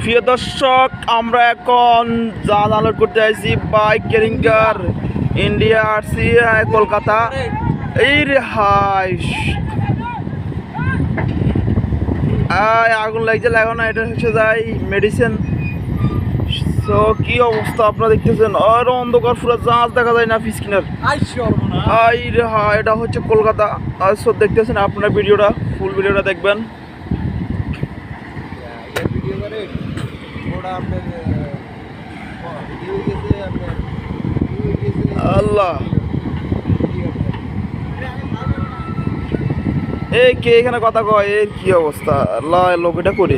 প্রিয় দর্শক, আমরা এখন জাহাজ আনলোড করতে আসছি বাইক কেরিঙ্গার ইন্ডিয়া আসছি কলকাতা। এই রে হাই আগুন লাগছে, লাগো না, এটা হচ্ছে যাই মেডিসিন। তো কি অবস্থা আপনারা দেখতেছেন, আর অন্ধকার পুরো জাহাজ দেখা যায় না ফিসকিনার। আই রে হাই, এটা হচ্ছে কলকাতা। আর সব দেখতেছেন, আপনার ভিডিওটা ফুল ভিডিওটা দেখবেন। আল্লাহ, এই কে এখানে কথা কয়, এর কি অবস্থা? আল্লাহ, লোকটা করে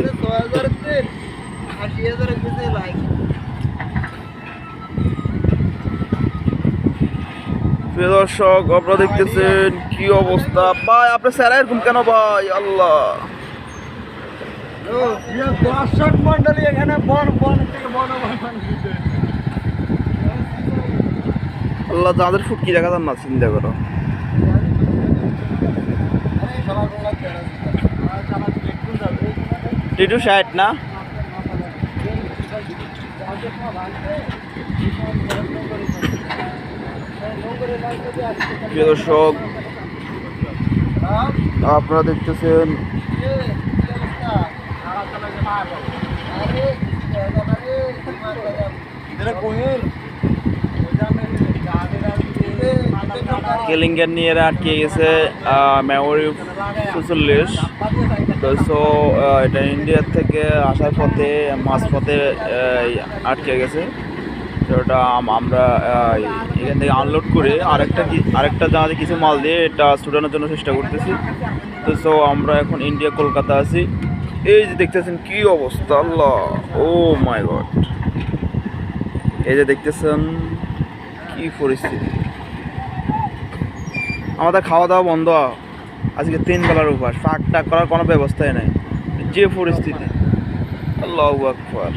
প্রিয় দর্শক, আপনারা দেখতেছেন কি অবস্থা। ভাই আপনার স্যার এরকম কেন ভাই? আল্লাহ, দর্শক মন্ডলী এখানে আল্লাহ, যাদের ফুটকি দেখা যান না, চিন্তা করো। টিটু সাইড না, প্রিয় দর্শক আপনারা দেখতেছেন কেলিঙ্গার নিয়ে আটকে গেছে মেমোরি ৪৪। তো এটা ইন্ডিয়ার থেকে আসার পথে মাঝপথে আটকে গেছে। তো ওটা আমরা এখান থেকে আনলোড করে আরেকটা জাহাজে কিছু মাল দিয়ে এটা ছুটানোর জন্য চেষ্টা করতেছি। তো সো আমরা এখন ইন্ডিয়া কলকাতা আছি। এই যে দেখতেছেন কি অবস্থা, আল্লাহ, ও মাই গড। এই যে দেখতেছেন কি পরিস্থিতি। আমাদের খাওয়া দাওয়া বন্ধ, আজকে 3 বেলার উপর, ফাঁক টাক করার কোনো ব্যবস্থাই নাই। যে পরিস্থিতি, আল্লাহু আকবার।